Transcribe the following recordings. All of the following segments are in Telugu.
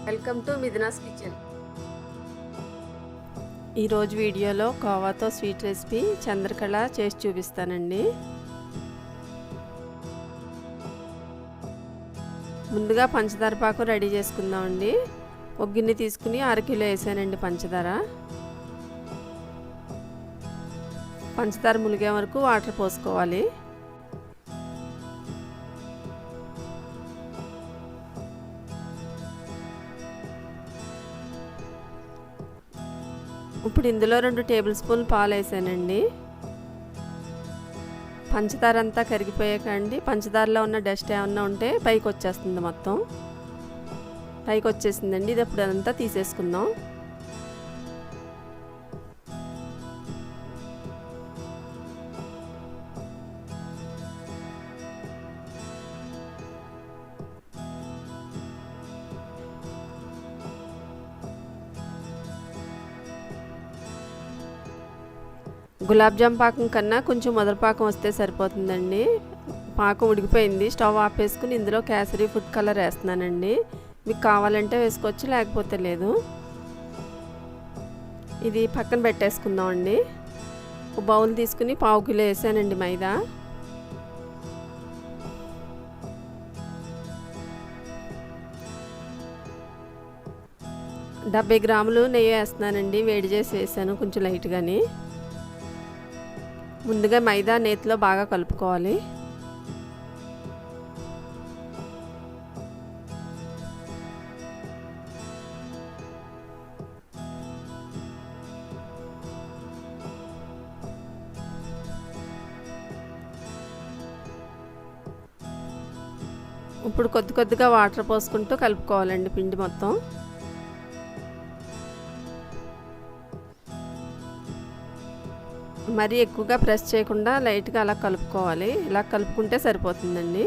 Welcome to Mithuna's kitchen. ఈరోజు వీడియోలో కోవాతో స్వీట్ రెసిపీ చంద్రకళ చేసి చూపిస్తానండి. ముందుగా పంచదార పాకం రెడీ చేసుకుందామండి. ఒక గిన్నె తీసుకుని 1/2 కిలో వేసానండి పంచదార. పంచదార ములిగే వరకు వాటర్ పోసుకోవాలి. ఇప్పుడు ఇందులో 2 టేబుల్ స్పూన్లు పాలు వేసానండి. పంచదార అంతా కరిగిపోయాకండి పంచదారలో ఉన్న డస్ట్ ఏమన్నా ఉంటే పైకి వచ్చేస్తుంది, మొత్తం పైకి వచ్చేసిందండి. ఇది ఇప్పుడు అదంతా తీసేసుకుందాం. గులాబ్ జామ్ పాకం కన్నా కొంచెం మొదల పాకం వస్తే సరిపోతుందండి. పాకం ఉడికిపోయింది. స్టవ్ ఆపేసుకుని ఇందులో కేసరి ఫుడ్ కలర్ వేస్తున్నానండి. మీకు కావాలంటే వేసుకోవచ్చు, లేకపోతే లేదు. ఇది పక్కన పెట్టేసుకుందామండి. ఒక బౌల్ తీసుకుని 1/4 కిలో వేసానండి మైదా. డెబ్బై గ్రాములు నెయ్యి వేస్తున్నానండి. వేడి చేసి వేసాను కొంచెం లైట్గాని. ముందుగా మైదా నేతిలో బాగా కలుపుకోవాలి. ఇప్పుడు కొద్ది కొద్దిగా వాటర్ పోసుకుంటూ కలుపుకోవాలండి పిండి మొత్తం. మరీ ఎక్కువగా ప్రెస్ చేయకుండా లైట్గా అలా కలుపుకోవాలి. ఇలా కలుపుకుంటే సరిపోతుందండి.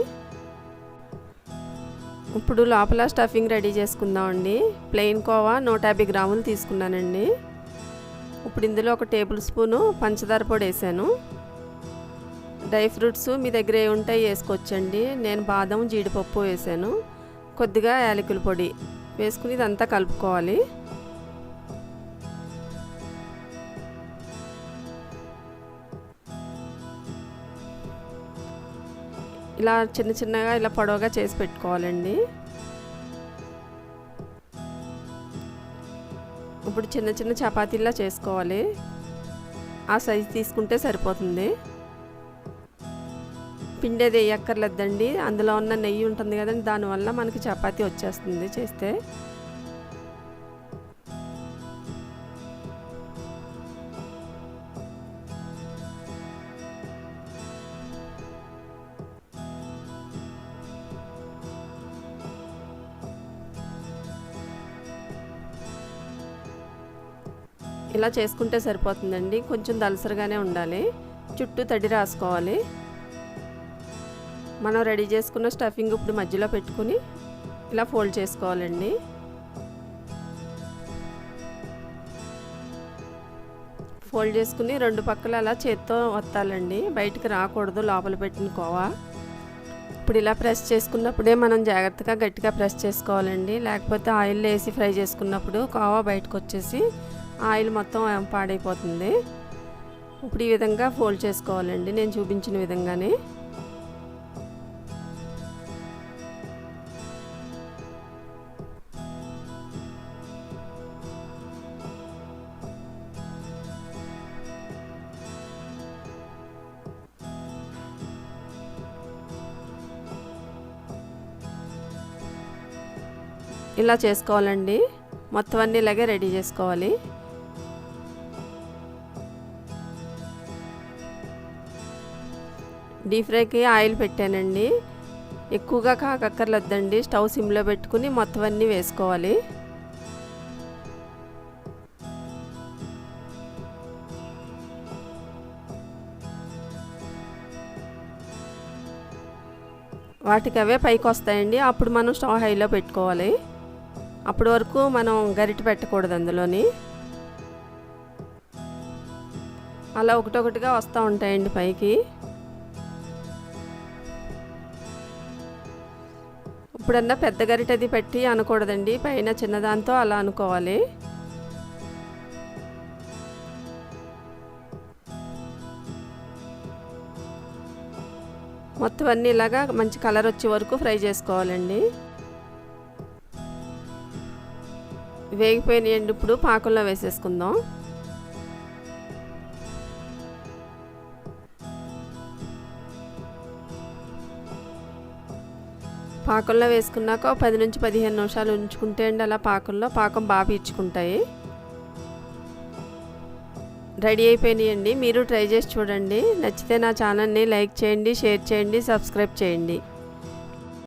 ఇప్పుడు లోపల స్టఫింగ్ రెడీ చేసుకుందామండి. ప్లెయిన్ కోవా 150 గ్రాములు తీసుకున్నానండి. ఇప్పుడు ఇందులో 1 టేబుల్ స్పూను పంచదార పొడి వేసాను. డ్రై ఫ్రూట్స్ మీ దగ్గర ఏ ఉంటాయి వేసుకోవచ్చండి. నేను బాదం జీడిపప్పు వేసాను. కొద్దిగా యాలకుల పొడి వేసుకుని ఇదంతా కలుపుకోవాలి. ఇలా చిన్న చిన్నగా ఇలా పొడవుగా చేసి పెట్టుకోవాలండి. ఇప్పుడు చిన్న చిన్న చపాతీలా చేసుకోవాలి. ఆ సైజు తీసుకుంటే సరిపోతుంది. పిండి అది వేయక్కర్లేదండి. అందులో ఉన్న నెయ్యి ఉంటుంది కదండి, దానివల్ల మనకి చపాతీ వచ్చేస్తుంది చేస్తే. ఇలా చేసుకుంటే సరిపోతుందండి. కొంచెం దలసరిగానే ఉండాలి. చుట్టూ తడి రాసుకోవాలి. మనం రెడీ చేసుకున్న స్టఫింగ్ ఇప్పుడు మధ్యలో పెట్టుకుని ఇలా ఫోల్డ్ చేసుకోవాలండి. ఫోల్డ్ చేసుకుని 2 పక్కల అలా చేత్తో వత్తాలండి. బయటికి రాకూడదు లోపల పెట్టిన కోవా. ఇప్పుడు ఇలా ప్రెస్ చేసుకున్నప్పుడే మనం జాగ్రత్తగా గట్టిగా ప్రెస్ చేసుకోవాలండి. లేకపోతే ఆయిల్ వేసి ఫ్రై చేసుకున్నప్పుడు కోవా బయటకు వచ్చేసి ఆయిల్ మొత్తం పాడైపోతుంది. ఇప్పుడు ఈ విధంగా ఫోల్డ్ చేసుకోవాలండి, నేను చూపించిన విధంగానే. ఇలా చేసుకోవాలండి. మొత్తం అన్నీ ఇలాగే రెడీ చేసుకోవాలి. డీప్ ఫ్రైకి ఆయిల్ పెట్టానండి. ఎక్కువగా కాకక్కర్లేదండి. స్టవ్ సిమ్లో పెట్టుకుని మొత్తం అన్నీ వేసుకోవాలి. వాటికి అవే పైకి వస్తాయండి. అప్పుడు మనం స్టవ్ హైలో పెట్టుకోవాలి. అప్పటి వరకు మనం గరిటె పెట్టకూడదు అందులోని. అలా ఒకటొకటిగా వస్తూ ఉంటాయండి పైకి. ఇప్పుడన్నా పెద్ద గరిటెది పెట్టి అనకూడదండి, పైన చిన్నదాంతో అలా అనుకోవాలి. మొత్తం అన్నీ ఇలాగా మంచి కలర్ వచ్చే వరకు ఫ్రై చేసుకోవాలండి. వేగిపోయినాయండి. ఇప్పుడు పాకంలో వేసేసుకుందాం. పాకంలో వేసుకున్నాక 10 నుంచి 15 నిమిషాలు ఉంచుకుంటే అండి అలా పాకం బాగా పీల్చుకుంటాయి. రెడీ అయిపోయినాయండి. మీరు ట్రై చేసి చూడండి. నచ్చితే నా ఛానల్ని లైక్ చేయండి, షేర్ చేయండి, సబ్స్క్రైబ్ చేయండి.